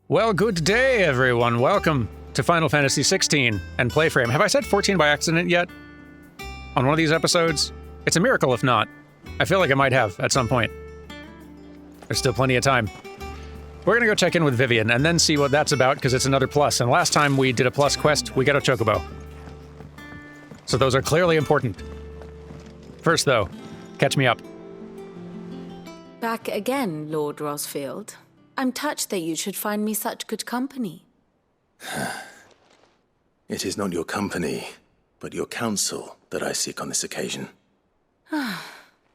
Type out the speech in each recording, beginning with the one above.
Well, good day, everyone. Welcome to Final Fantasy XVI and PlayFrame. Have I said 14 by accident yet? On one of these episodes? It's a miracle if not. I feel like I might have at some point. There's still plenty of time. We're gonna go check in with Vivian and then see what that's about, because it's another plus. And last time we did a plus quest, we got a chocobo. So those are clearly important. First, though, catch me up. Back again, Lord Rosfield. I'm touched that you should find me such good company. It is not your company, but your counsel that I seek on this occasion.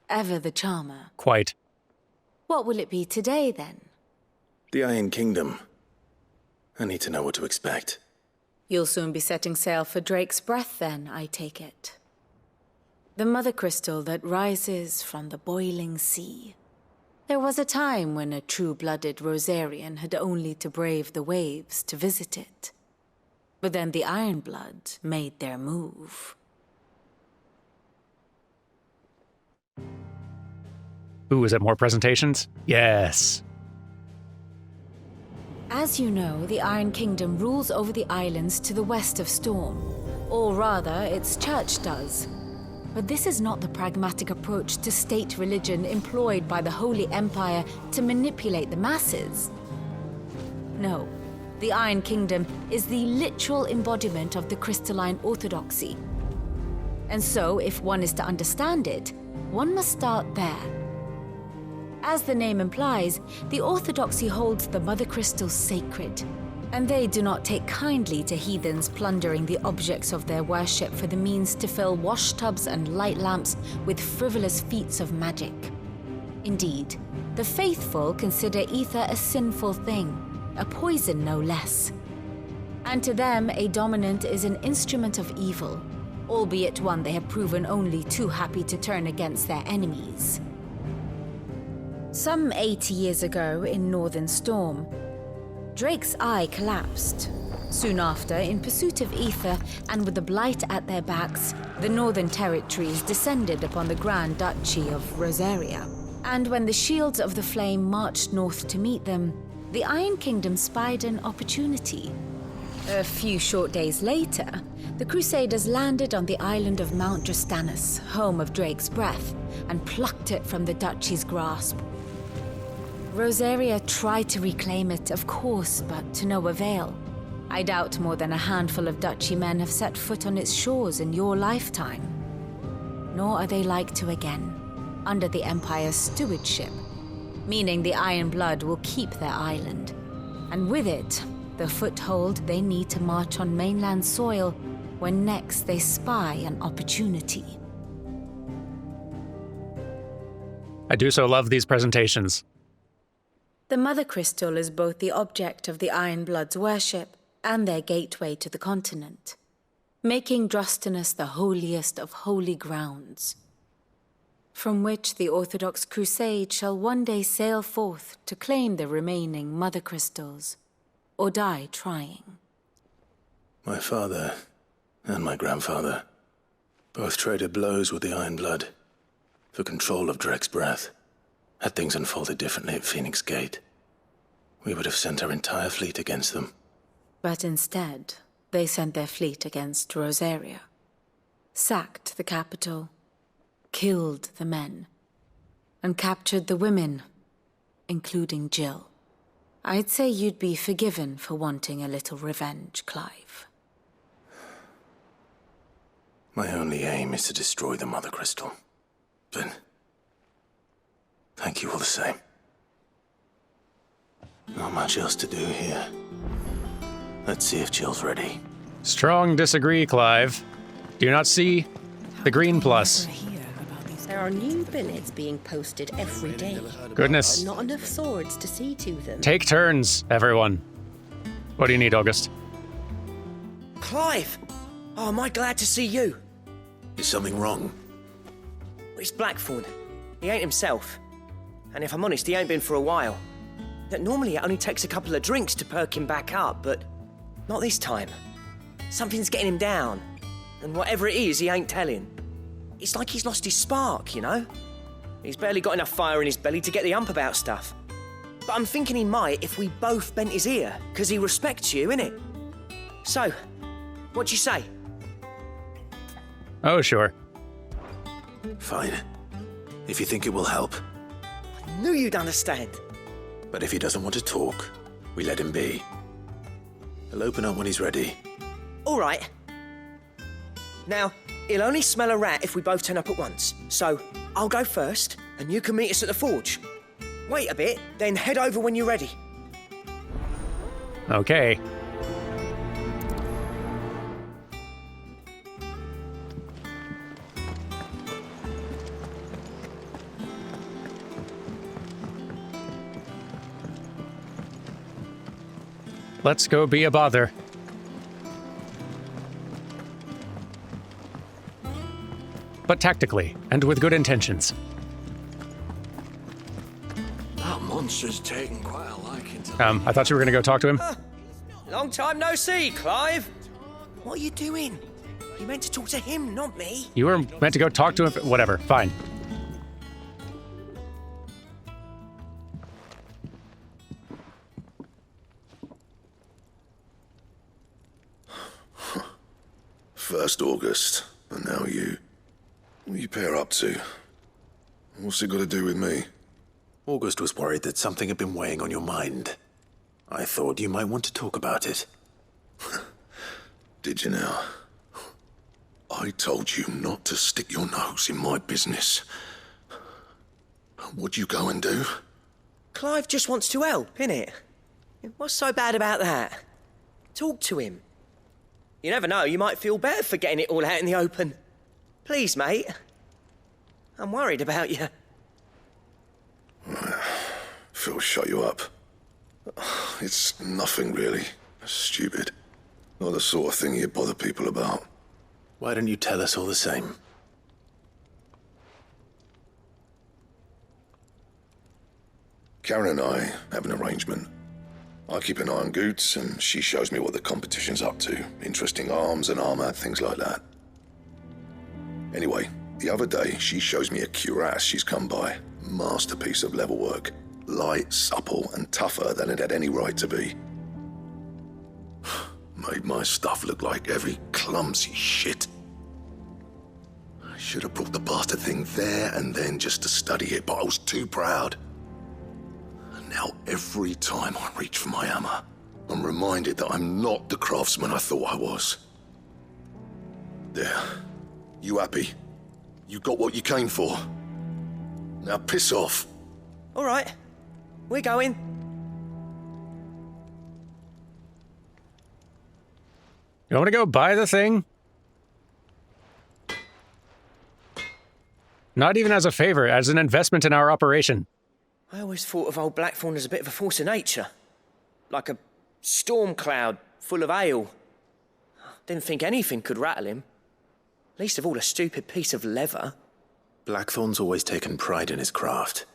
Ever the charmer. Quite. What will it be today, then? The Iron Kingdom. I need to know what to expect. You'll soon be setting sail for Drake's Breath, then, I take it. The mother crystal that rises from the boiling sea. There was a time when a true-blooded Rosarian had only to brave the waves to visit it. But then the Ironblood made their move. Ooh, is it more presentations? Yes. As you know, the Iron Kingdom rules over the islands to the west of Storm. Or rather, its church does. But this is not the pragmatic approach to state religion employed by the Holy Empire to manipulate the masses. No, the Iron Kingdom is the literal embodiment of the crystalline orthodoxy. And so, if one is to understand it, one must start there. As the name implies, the orthodoxy holds the mother crystals sacred, and they do not take kindly to heathens plundering the objects of their worship for the means to fill washtubs and light lamps with frivolous feats of magic. Indeed, the faithful consider ether a sinful thing, a poison no less. And to them, a dominant is an instrument of evil, albeit one they have proven only too happy to turn against their enemies. Some 80 years ago in Northern Storm, Drake's eye collapsed. Soon after, in pursuit of ether and with the blight at their backs, the Northern Territories descended upon the Grand Duchy of Rosaria. And when the Shields of the Flame marched north to meet them, the Iron Kingdom spied an opportunity. A few short days later, the Crusaders landed on the island of Mount Drastanus, home of Drake's Breath, and plucked it from the duchy's grasp. Rosaria tried to reclaim it, of course, but to no avail. I doubt more than a handful of duchy men have set foot on its shores in your lifetime. Nor are they like to again, under the Empire's stewardship, meaning the Ironblood will keep their island, and with it, the foothold they need to march on mainland soil when next they spy an opportunity. I do so love these presentations. The Mother Crystal is both the object of the Ironblood's worship and their gateway to the continent, making Drastanus the holiest of holy grounds, from which the Orthodox Crusade shall one day sail forth to claim the remaining Mother Crystals, or die trying. My father and my grandfather both traded blows with the Ironblood for control of Drake's Breath. Had things unfolded differently at Phoenix Gate, we would have sent our entire fleet against them. But instead, they sent their fleet against Rosaria, sacked the capital, killed the men, and captured the women, including Jill. I'd say you'd be forgiven for wanting a little revenge, Clive. My only aim is to destroy the Mother Crystal. But thank you all the same. Not much else to do here. Let's see if Jill's ready. Strong disagree, Clive. Do you not see the green plus? There are new billets being posted every day. Goodness. Not enough swords to see to them. Take turns, everyone. What do you need, August? Clive! Oh, am I glad to see you? Is something wrong? It's Blackthorn. He ain't himself. And if I'm honest, he ain't been for a while. That normally it only takes a couple of drinks to perk him back up, but not this time. Something's getting him down. And whatever it is, he ain't telling. It's like he's lost his spark, you know? He's barely got enough fire in his belly to get the ump about stuff. But I'm thinking he might if we both bent his ear, because he respects you, innit? So, what do you say? Oh, sure. Fine. If you think it will help. I knew you'd understand. But if he doesn't want to talk, we let him be. He'll open up when he's ready. All right. Now, he'll only smell a rat if we both turn up at once. So, I'll go first, and you can meet us at the forge. Wait a bit, then head over when you're ready. Okay. Let's go be a bother. But tactically, and with good intentions. That monster's taken quite a liking to I thought you were going to go talk to him. Long time no see, Clive. What are you doing? You meant to talk to him, not me. You were meant to go talk to him. Whatever, fine. First August, and now you. What are you pair up to? What's it got to do with me? August was worried that something had been weighing on your mind. I thought you might want to talk about it. Did you now? I told you not to stick your nose in my business. What'd you go and do? Clive just wants to help, innit? What's so bad about that? Talk to him. You never know, you might feel better for getting it all out in the open. Please, mate. I'm worried about you. Phil shut you up. It's nothing really. Stupid. Not the sort of thing you bother people about. Why don't you tell us all the same? Karen and I have an arrangement. I keep an eye on Goots, and she shows me what the competition's up to. Interesting arms and armor, things like that. Anyway, the other day, she shows me a cuirass she's come by. Masterpiece of level work. Light, supple, and tougher than it had any right to be. Made my stuff look like heavy, clumsy shit. I should have brought the bastard thing there and then just to study it, but I was too proud. And now every time I reach for my hammer, I'm reminded that I'm not the craftsman I thought I was. There. You happy? You got what you came for. Now piss off. All right, we're going. You want to go buy the thing? Not even as a favor, as an investment in our operation. I always thought of old Blackthorn as a bit of a force of nature. Like a storm cloud full of ale. Didn't think anything could rattle him. Least of all a stupid piece of leather. Blackthorn's always taken pride in his craft.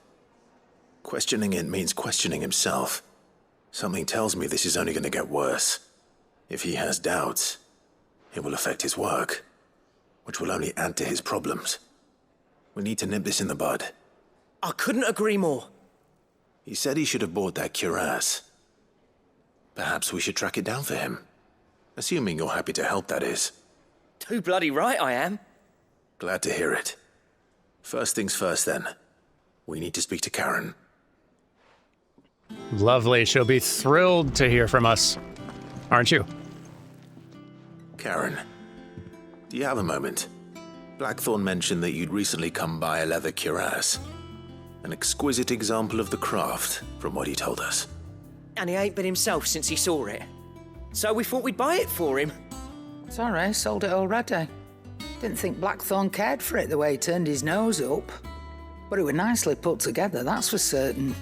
Questioning it means questioning himself. Something tells me this is only going to get worse. If he has doubts, it will affect his work, which will only add to his problems. We need to nip this in the bud. I couldn't agree more. He said he should have bought that cuirass. Perhaps we should track it down for him. Assuming you're happy to help, that is. Too bloody right I am. Glad to hear it. First things first, then. We need to speak to Karen. Lovely. She'll be thrilled to hear from us. Aren't you? Karen, do you have a moment? Blackthorn mentioned that you'd recently come by a leather cuirass. An exquisite example of the craft, from what he told us. And he ain't been himself since he saw it. So we thought we'd buy it for him. Sorry, sold it already. Didn't think Blackthorn cared for it the way he turned his nose up. But it were nicely put together, that's for certain.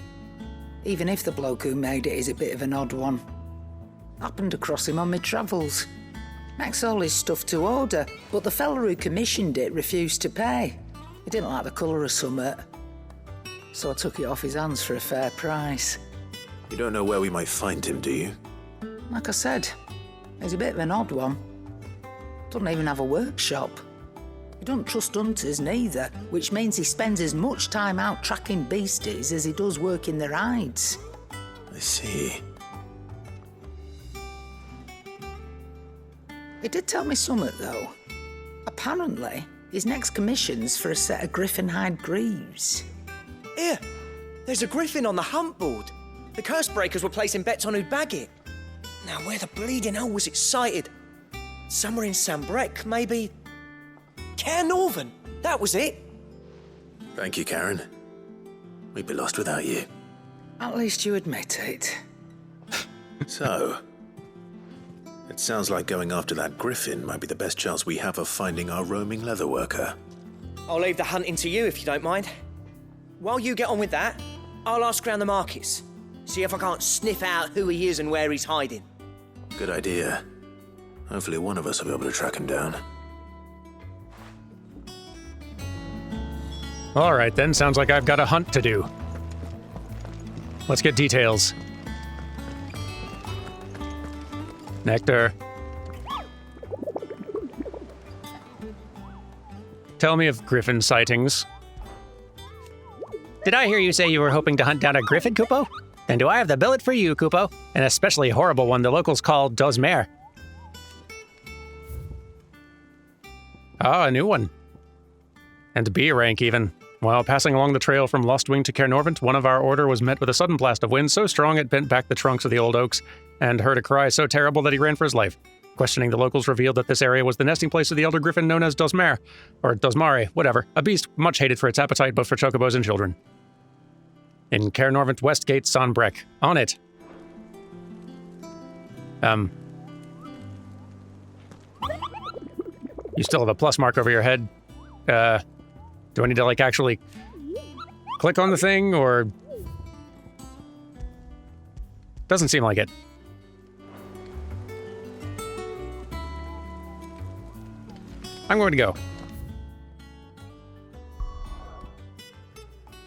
Even if the bloke who made it is a bit of an odd one. Happened across him on my travels. Makes all his stuff to order, but the fella who commissioned it refused to pay. He didn't like the colour of summit. So I took it off his hands for a fair price. You don't know where we might find him, do you? Like I said, he's a bit of an odd one. Doesn't even have a workshop. He don't trust hunters neither, which means he spends as much time out tracking beasties as he does working their hides. I see. He did tell me something, though. Apparently, his next commission's for a set of griffin hide greaves. Here, there's a griffin on the hunt board. The curse breakers were placing bets on who'd bag it. Now, where the bleeding hell was it sighted? Somewhere in Sambrec, maybe... Caernarvon, that was it. Thank you, Karen. We'd be lost without you. At least you admit it. So, it sounds like going after that griffin might be the best chance we have of finding our roaming leatherworker. I'll leave the hunting to you if you don't mind. While you get on with that, I'll ask around the markets. See if I can't sniff out who he is and where he's hiding. Good idea. Hopefully one of us will be able to track him down. All right, then. Sounds like I've got a hunt to do. Let's get details. Nectar. Tell me of griffin sightings. Did I hear you say you were hoping to hunt down a griffin, Kupo? Then do I have the billet for you, Kupo? An especially horrible one the locals call Dosmere. Ah, a new one. And B rank, even. While passing along the trail from Lostwing to Caernarvon, one of our order was met with a sudden blast of wind so strong it bent back the trunks of the old oaks, and heard a cry so terrible that he ran for his life. Questioning the locals revealed that this area was the nesting place of the elder griffin known as Dosmere, or Dosmare, whatever, a beast much hated for its appetite both for chocobos and children. In Caernarvon Westgate Sanbrec. On it. You still have a plus mark over your head. Do I need to, like, actually click on the thing, or... Doesn't seem like it. I'm going to go.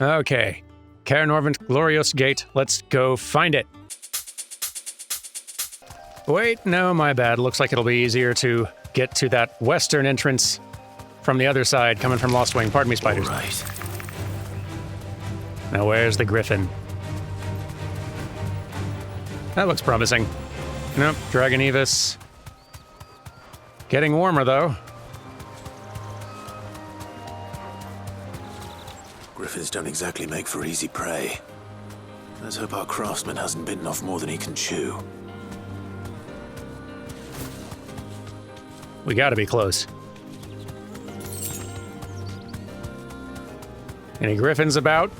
Okay. Caernarvon Glorious Gate. Let's go find it. Wait, no, my bad. Looks like it'll be easier to get to that western entrance from the other side, coming from Lostwing. Pardon me, spiders. All right. Now, where's the griffin? That looks promising. Nope, Dragon Evis. Getting warmer, though. Griffins don't exactly make for easy prey. Let's hope our craftsman hasn't bitten off more than he can chew. We gotta be close. Any griffins about?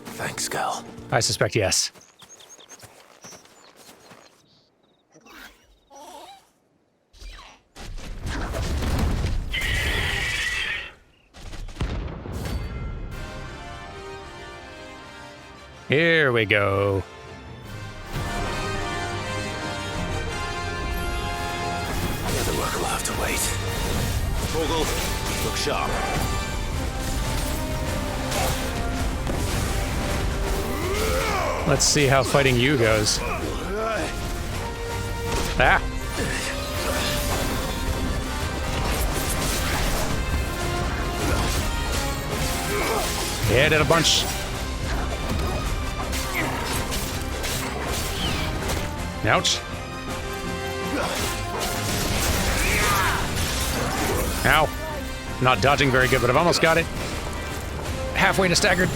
Thanks, Gal. I suspect yes. Here we go. The other work will have to wait. Vogel, look sharp. Let's see how fighting you goes. Ah! Hit it a bunch. Ouch. Ow. Not dodging very good, but I've almost got it. Halfway to staggered.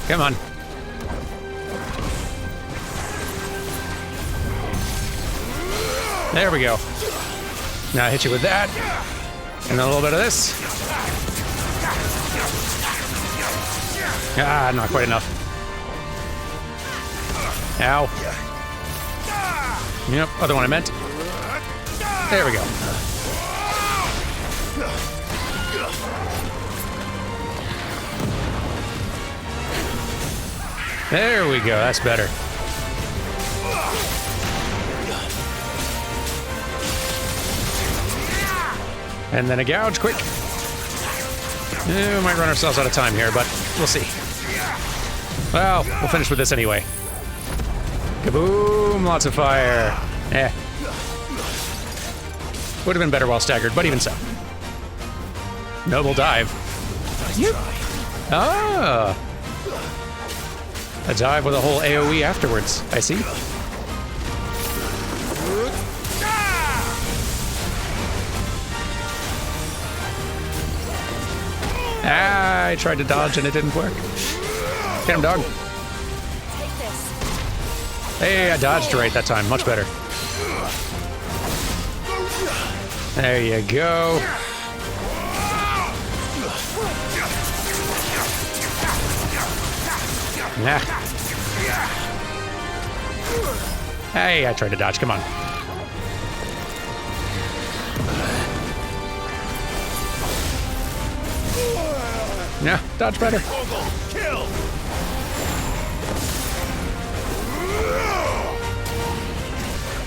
Come on. There we go. Now I hit you with that. And a little bit of this. Ah, not quite enough. Ow. Yep, other one I meant. There we go. There we go, that's better. And then a gouge, quick. We might run ourselves out of time here, but we'll see. Well, we'll finish with this anyway. Kaboom! Lots of fire. Eh. Would have been better while staggered, but even so. Noble dive. Yep. Ah! A dive with a whole AoE afterwards. I see. Ah, I tried to dodge and it didn't work. Get him, dog. Take this. Hey, I dodged right that time. Much better. There you go. Nah. Hey, I tried to dodge. Come on. Yeah, dodge better.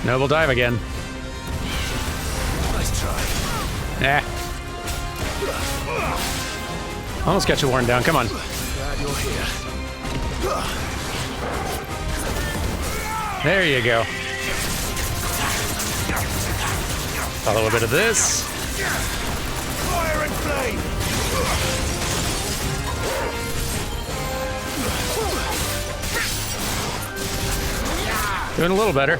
Noble dive again. Nice try. Nah. Almost got you worn down. Come on. Glad you're here. There you go. Follow a bit of this. Fire and flame! Doing a little better.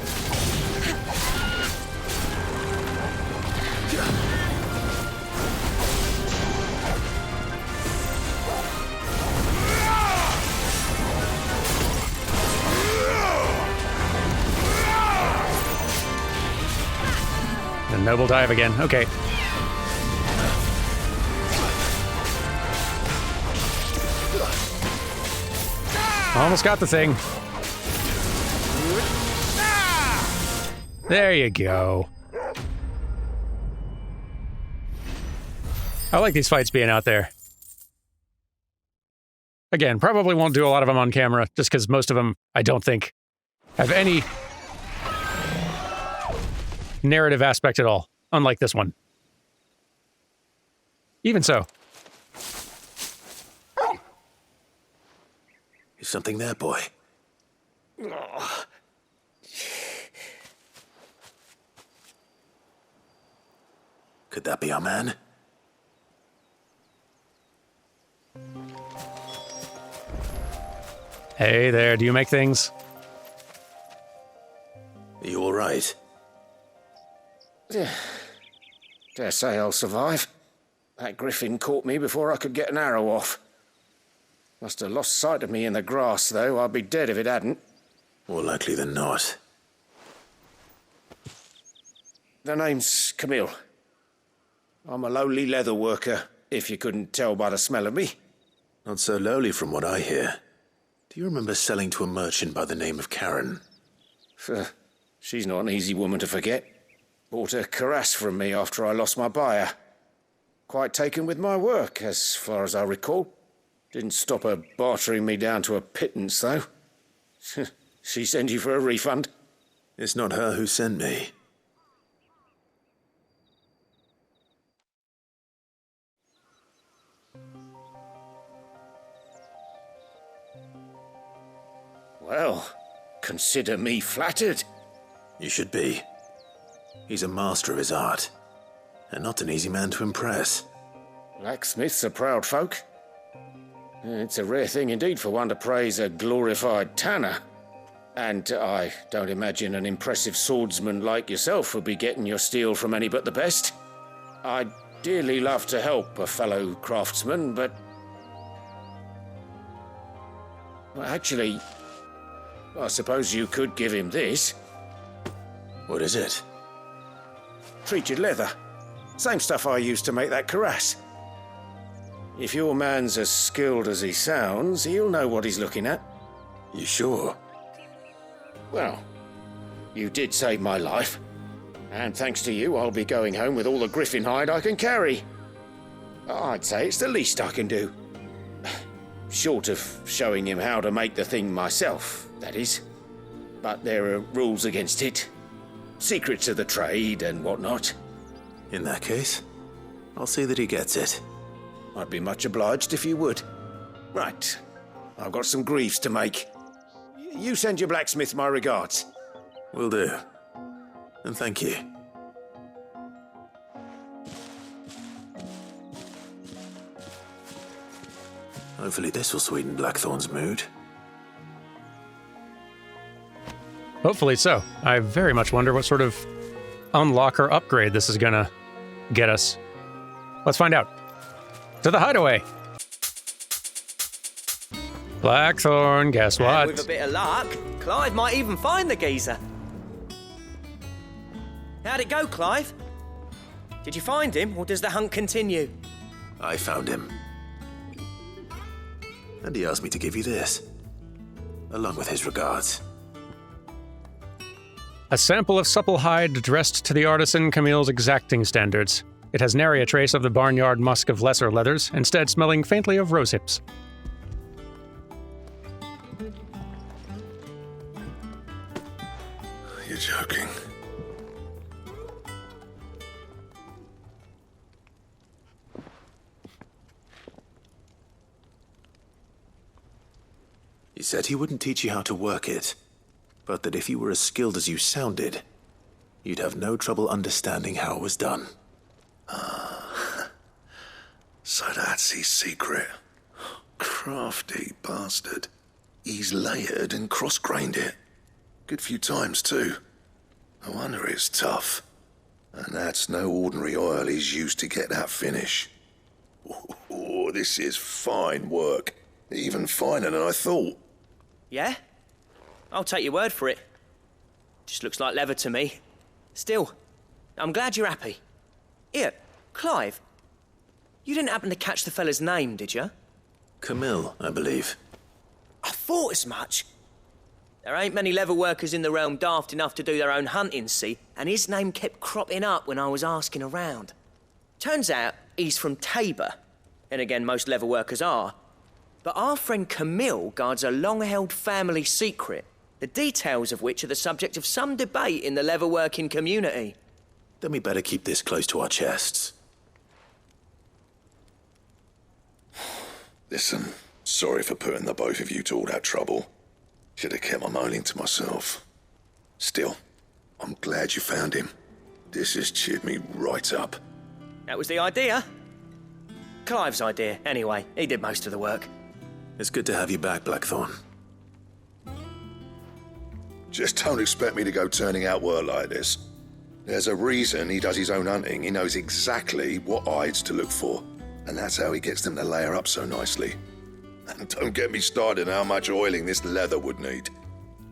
And noble dive again. Okay. Almost got the thing. There you go. I like these fights being out there. Again, probably won't do a lot of them on camera, just because most of them, I don't think, have any narrative aspect at all, unlike this one. Even so. Is something there, boy? Could that be our man? Hey there, do you make things? Are you all right? Dare say I'll survive. That griffin caught me before I could get an arrow off. Must have lost sight of me in the grass, though. I'd be dead if it hadn't. More likely than not. The name's Camille. I'm a lowly leather worker, if you couldn't tell by the smell of me. Not so lowly from what I hear. Do you remember selling to a merchant by the name of Karen? She's not an easy woman to forget. Bought a cuirass from me after I lost my buyer. Quite taken with my work, as far as I recall. Didn't stop her bartering me down to a pittance, though. She send you for a refund? It's not her who sent me. Well, consider me flattered. You should be. He's a master of his art, and not an easy man to impress. Blacksmiths are proud folk. It's a rare thing indeed for one to praise a glorified tanner. And I don't imagine an impressive swordsman like yourself would be getting your steel from any but the best. I'd dearly love to help a fellow craftsman, but... Well, actually, I suppose you could give him this. What is it? Treated leather. Same stuff I used to make that cuirass. If your man's as skilled as he sounds, he'll know what he's looking at. You sure? Well, you did save my life. And thanks to you, I'll be going home with all the griffin hide I can carry. I'd say it's the least I can do. Short of showing him how to make the thing myself, that is. But there are rules against it. Secrets of the trade and whatnot. In that case, I'll see that he gets it. I'd be much obliged if you would. Right. I've got some greaves to make. You send your blacksmith my regards. Will do. And thank you. Hopefully this will sweeten Blackthorn's mood. Hopefully so. I very much wonder what sort of unlock or upgrade this is gonna get us. Let's find out. To the hideaway. Blackthorn, guess what? And with a bit of luck, Clive might even find the geezer. How'd it go, Clive? Did you find him, or does the hunt continue? I found him. And he asked me to give you this, along with his regards. A sample of supple hide dressed to the artisan Camille's exacting standards. It has nary a trace of the barnyard musk of lesser leathers, instead smelling faintly of rose hips. You're joking. He said he wouldn't teach you how to work it, but that if you were as skilled as you sounded, you'd have no trouble understanding how it was done. So that's his secret. Crafty bastard. He's layered and cross-grained it. Good few times, too. No wonder it's tough. And that's no ordinary oil he's used to get that finish. Oh, this is fine work. Even finer than I thought. Yeah? I'll take your word for it. Just looks like leather to me. Still, I'm glad you're happy. Here, Clive, you didn't happen to catch the fella's name, did you? Camille, I believe. I thought as much. There ain't many leather workers in the realm daft enough to do their own hunting, see, and his name kept cropping up when I was asking around. Turns out he's from Tabor, and again, most leather workers are. But our friend Camille guards a long-held family secret, the details of which are the subject of some debate in the leather-working community. Then we better keep this close to our chests. Listen, sorry for putting the both of you to all that trouble. Should have kept my moaning to myself. Still, I'm glad you found him. This has cheered me right up. That was the idea. Clive's idea, anyway. He did most of the work. It's good to have you back, Blackthorn. Just don't expect me to go turning out work like this. There's a reason he does his own hunting. He knows exactly what hides to look for. And that's how he gets them to layer up so nicely. And don't get me started on how much oiling this leather would need.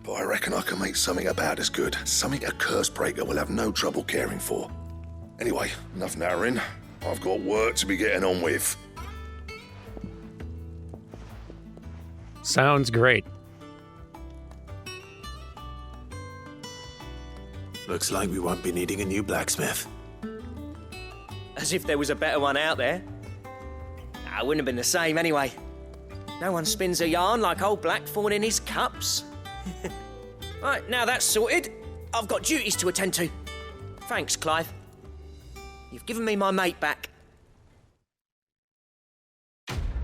But I reckon I can make something about as good. Something a Cursebreaker will have no trouble caring for. Anyway, enough narrowing. I've got work to be getting on with. Sounds great. Looks like we won't be needing a new blacksmith. As if there was a better one out there. I wouldn't have been the same anyway. No one spins a yarn like old Blackthorn in his cups. Right, now that's sorted, I've got duties to attend to. Thanks, Clive. You've given me my mate back.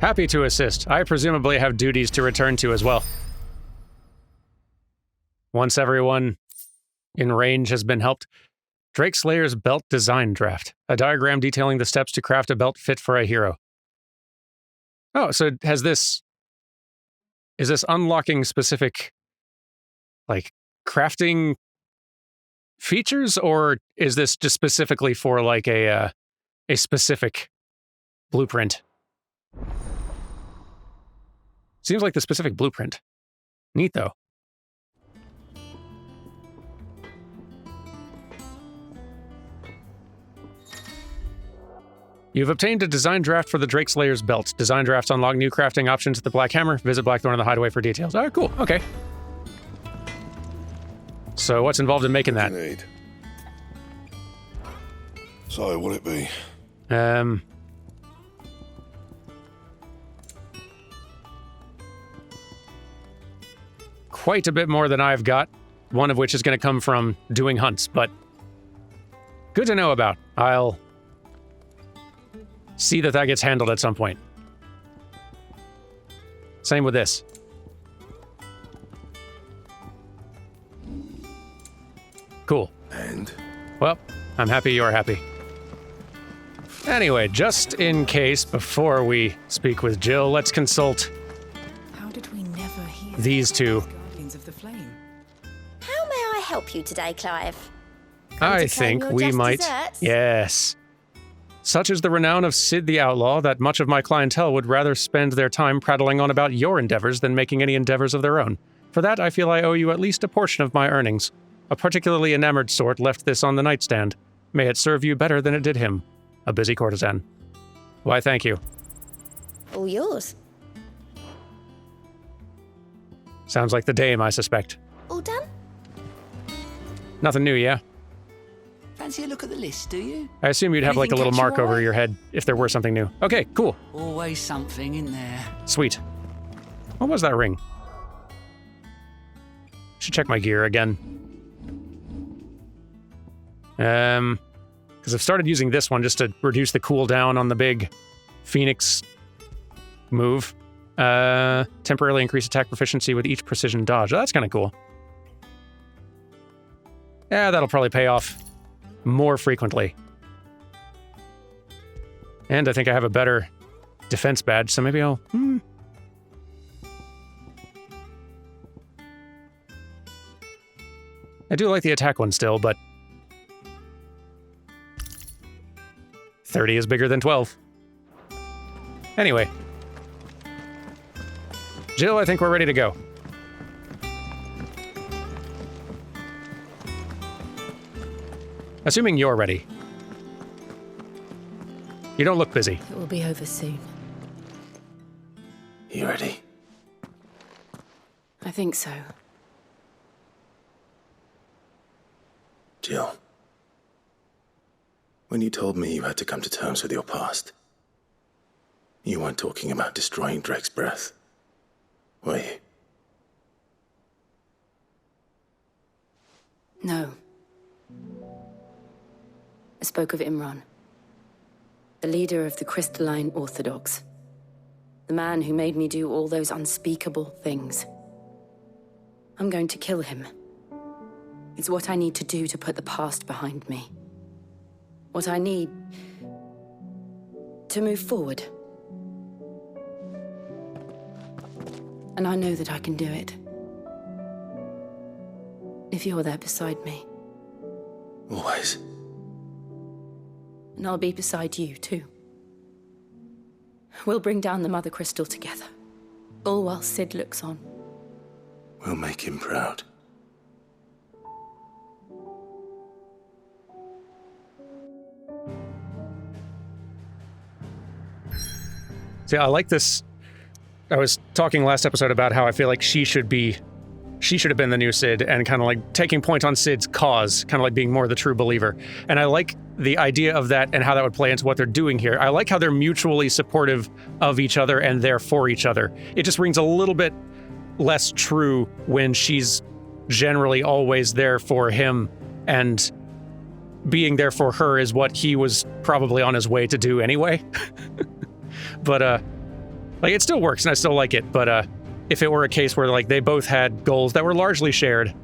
Happy to assist. I presumably have duties to return to as well. Once everyone in range has been helped, Drake Slayer's belt design draft. A diagram detailing the steps to craft a belt fit for a hero. Oh, so is this unlocking specific, like, crafting features, or is this just specifically for, like, a specific blueprint? Seems like the specific blueprint. Neat, though. You've obtained a design draft for the Drake Slayer's belt. Design drafts unlock new crafting options at the Black Hammer. Visit Blackthorn in the Hideaway for details. All right, cool. Okay. So what's involved in making that? Need. So, what'll it be? Quite a bit more than I've got, one of which is going to come from doing hunts, but good to know about. I'll see that gets handled at some point. Same with this. Cool. And? Well, I'm happy you're happy. Anyway, just in case, before we speak with Jill, let's consult How did we never hear these two. Guardians of the Flame? How may I help you today, Clive? I to claim think your we just might. desserts? Yes. Such is the renown of Sid the Outlaw that much of my clientele would rather spend their time prattling on about your endeavors than making any endeavors of their own. For that, I feel I owe you at least a portion of my earnings. A particularly enamored sort left this on the nightstand. May it serve you better than it did him. A busy courtesan. Why, thank you. All yours. Sounds like the dame, I suspect. All done? Nothing new, yeah? Fancy a look at the list, do you? I assume you'd have like a Anything little catch mark your over eye? your head if there were something new. Okay, cool. Always something in there. Sweet. What was that ring? Should check my gear again. Because I've started using this one just to reduce the cooldown on the big Phoenix move. Temporarily increase attack proficiency with each precision dodge. Oh, that's kind of cool. Yeah, that'll probably pay off more frequently. And I think I have a better defense badge, so maybe I'll... I do like the attack one still, but 30 is bigger than 12. Anyway. Jill, I think we're ready to go. Assuming you're ready. You don't look busy. It will be over soon. You ready? I think so. Jill. When you told me you had to come to terms with your past, you weren't talking about destroying Drake's breath, were you? No. I spoke of Imran, the leader of the Crystalline Orthodox, the man who made me do all those unspeakable things. I'm going to kill him. It's what I need to do to put the past behind me. What I need to move forward. And I know that I can do it. If you're there beside me. Always. And I'll be beside you, too. We'll bring down the Mother Crystal together. All while Sid looks on. We'll make him proud. See, I like this. I was talking last episode about how I feel like she should have been the new Sid and kind of like taking point on Sid's cause, kind of like being more the true believer. And I like the idea of that and how that would play into what they're doing here. I like how they're mutually supportive of each other and there for each other. It just rings a little bit less true when she's generally always there for him, and being there for her is what he was probably on his way to do anyway. But, like, it still works and I still like it, but, if it were a case where, like, they both had goals that were largely shared,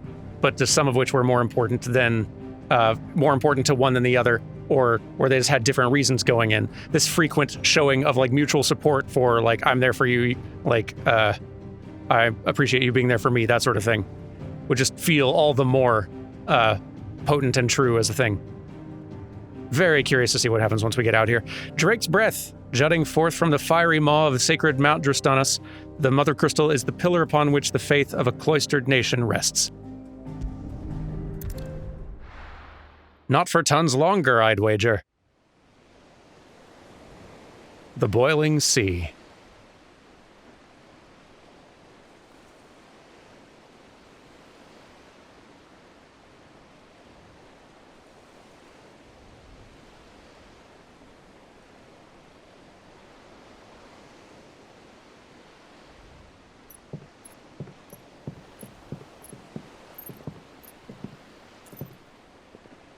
but to some of which were more important to one than the other, or where they just had different reasons going in, this frequent showing of, like, mutual support for, like, I'm there for you, like, I appreciate you being there for me, that sort of thing, would just feel all the more, potent and true as a thing. Very curious to see what happens once we get out here. Drake's breath, jutting forth from the fiery maw of the sacred Mount Drustanus, the Mother Crystal is the pillar upon which the faith of a cloistered nation rests. Not for tons longer, I'd wager. The boiling sea.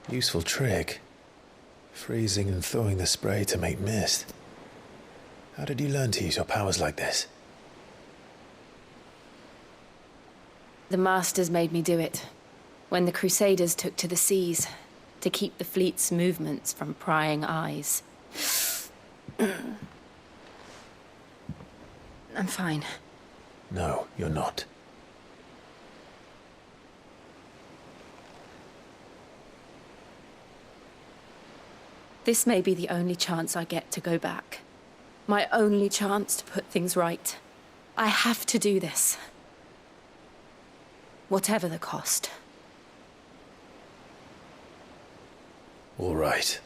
Useful trick. Freezing and thawing the spray to make mist. How did you learn to use your powers like this? The Masters made me do it. When the Crusaders took to the seas, to keep the fleet's movements from prying eyes. I'm fine. No, you're not. This may be the only chance I get to go back. My only chance to put things right. I have to do this. Whatever the cost. All right.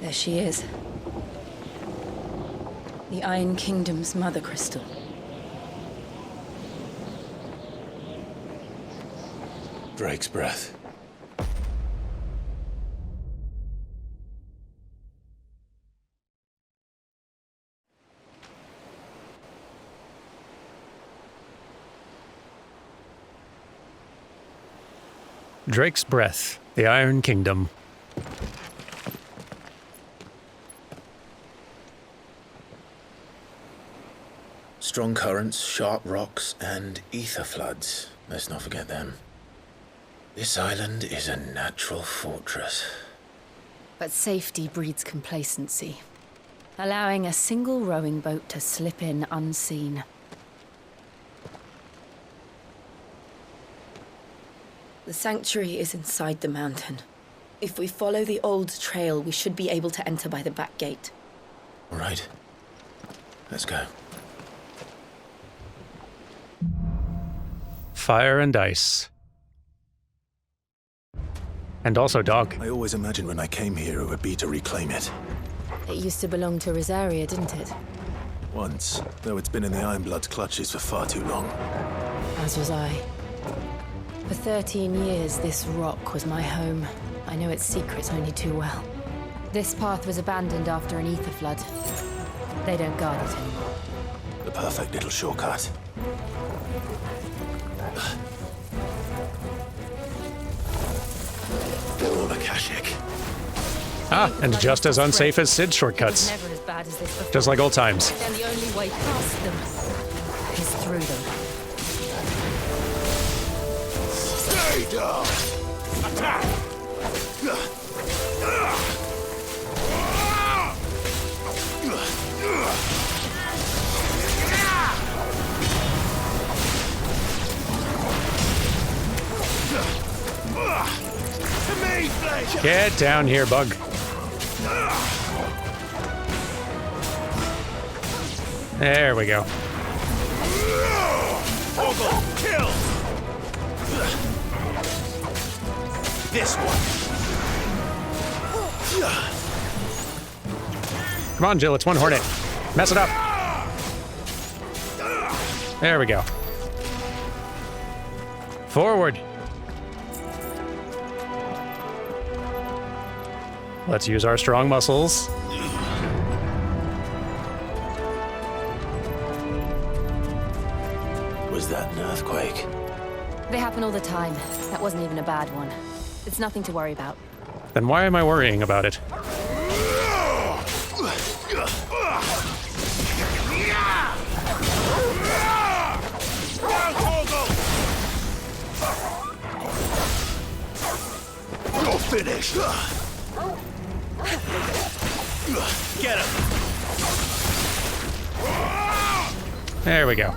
There she is. The Iron Kingdom's mother crystal. Drake's breath. Drake's breath, the Iron Kingdom. Strong currents, sharp rocks, and ether floods. Let's not forget them. This island is a natural fortress. But safety breeds complacency, allowing a single rowing boat to slip in unseen. The sanctuary is inside the mountain. If we follow the old trail, we should be able to enter by the back gate. All right. Let's go. Fire and ice. And also dog. I always imagined when I came here it would be to reclaim it. It used to belong to Rosaria, didn't it? Once, though it's been in the Ironblood's clutches for far too long. As was I. For 13 years, this rock was my home. I know its secrets only too well. This path was abandoned after an ether flood. They don't guard it anymore. The perfect little shortcut. All Akashic. Ah, and just as unsafe as Sid's shortcuts. Never as bad as this before. Just like old times. And the only way past them is through them. Stay down! Attack! Get down here, bug. There we go. Kill! This one. Come on, Jill, it's one hornet. Mess it up. There we go. Forward. Let's use our strong muscles. Was that an earthquake? They happen all the time. That wasn't even a bad one. It's nothing to worry about. Then why am I worrying about it? You're finished! Get him! There we go.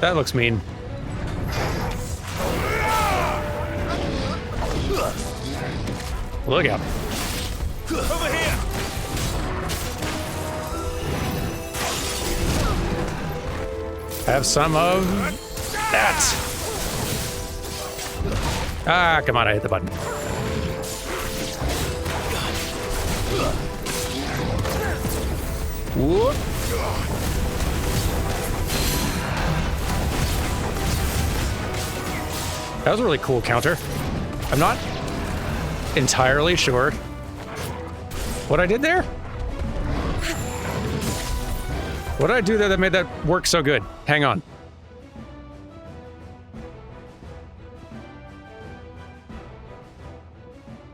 That looks mean. Look out. Over here! Have some of that. Ah, come on, I hit the button. Whoop. That was a really cool counter. I'm not entirely sure what I did there. What did I do there that made that work so good? Hang on.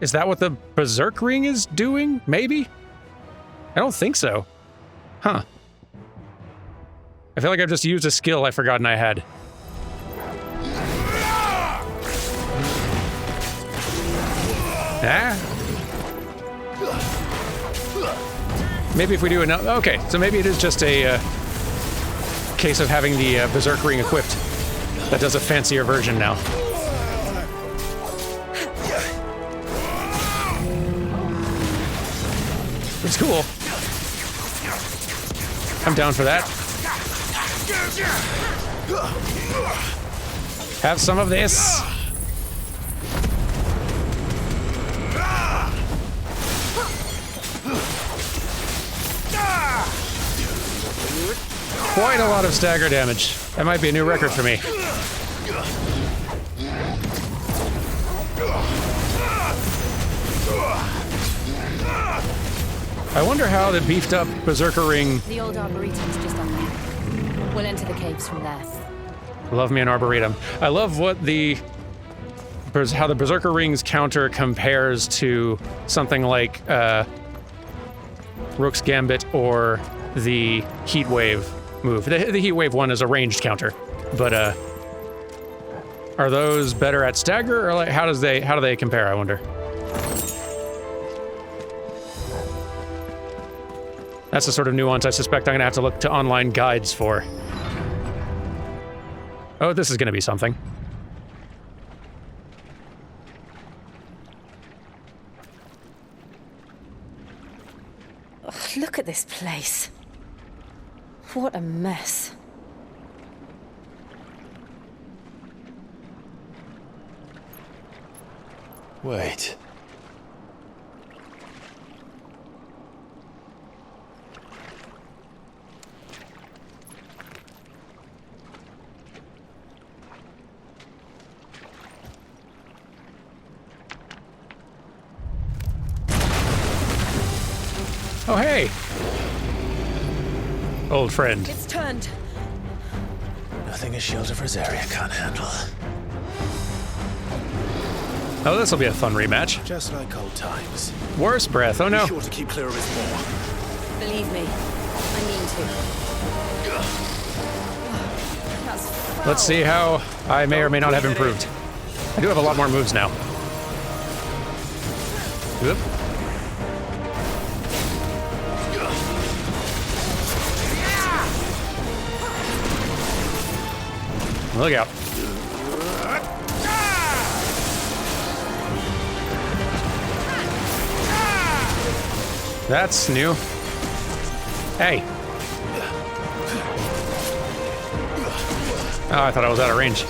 Is that what the Berserk Ring is doing? Maybe? I don't think so. Huh. I feel like I've just used a skill I've forgotten I had. Ah. Maybe if we do enough. Okay, so maybe it is just a case of having the Berserk Ring equipped. That does a fancier version now. It's cool. I'm down for that. Have some of this. Quite a lot of stagger damage. That might be a new record for me. I wonder how the beefed up Berserker Ring... The old Arboretum's just up there. We'll enter the caves from there. Love me an Arboretum. I love what how the Berserker Ring's counter compares to something like Rook's Gambit or the Heat Wave move. The Heat Wave one is a ranged counter, but are those better at stagger, or like how do they compare, I wonder? That's the sort of nuance I suspect I'm gonna have to look to online guides for. Oh, this is gonna be something. Oh, look at this place. What a mess. Wait. Oh, hey! Old friend. It's turned. Nothing a shield of Rosaria can't handle. Oh, this will be a fun rematch. Just like old times. Worse breath, oh no. Be sure to keep clear of his maw. Believe me, I mean to. That's foul. Let's see how I may or may not have improved. I do have a lot more moves now. Oop. Look out. That's new. Hey. Oh, I thought I was out of range.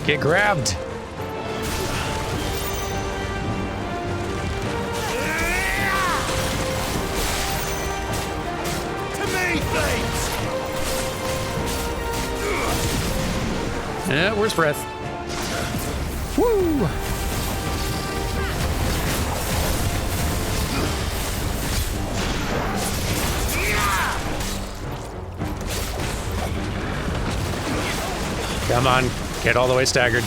Get grabbed. Yeah, worse breath. Woo! Come on, get all the way staggered.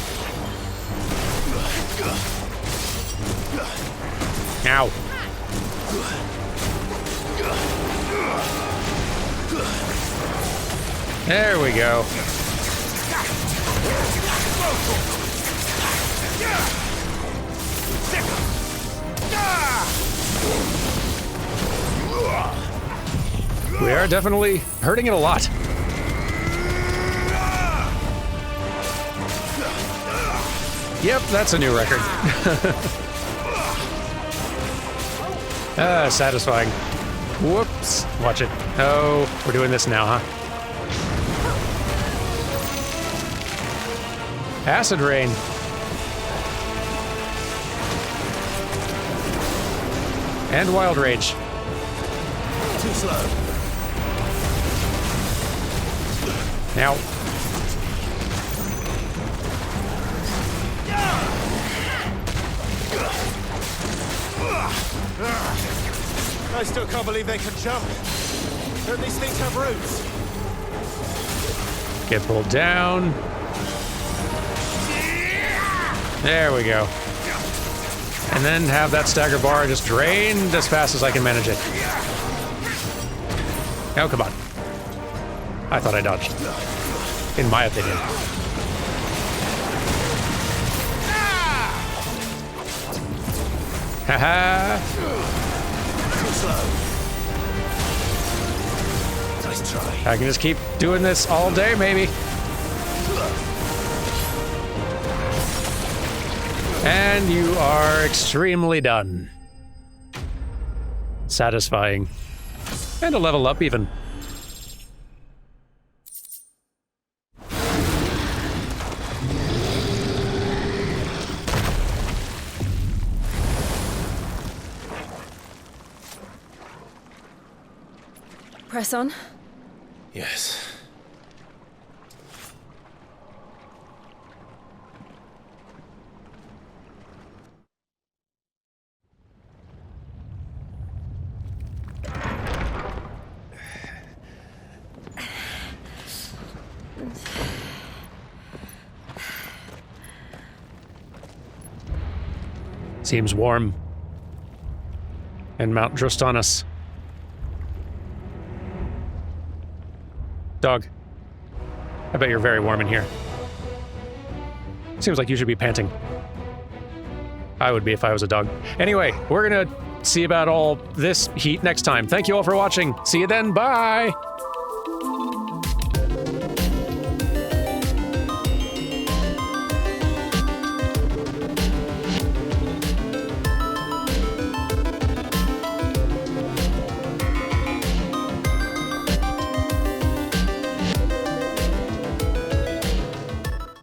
Ow. There we go. We are definitely hurting it a lot. Yep, that's a new record. Satisfying. Whoops. Watch it. Oh, we're doing this now, huh? Acid rain. And wild rage. Too slow. Now. I still can't believe they can jump. Don't these things have roots? Get pulled down. There we go. And then have that stagger bar just drained as fast as I can manage it. Oh, come on. I thought I dodged. In my opinion. Haha. Nice try. I can just keep doing this all day, maybe. And you are extremely done. Satisfying. And a level up, even. Press on. Yes. Seems warm. And Mount Drostanus. Dog. I bet you're very warm in here. Seems like you should be panting. I would be if I was a dog. Anyway, we're gonna see about all this heat next time. Thank you all for watching. See you then. Bye!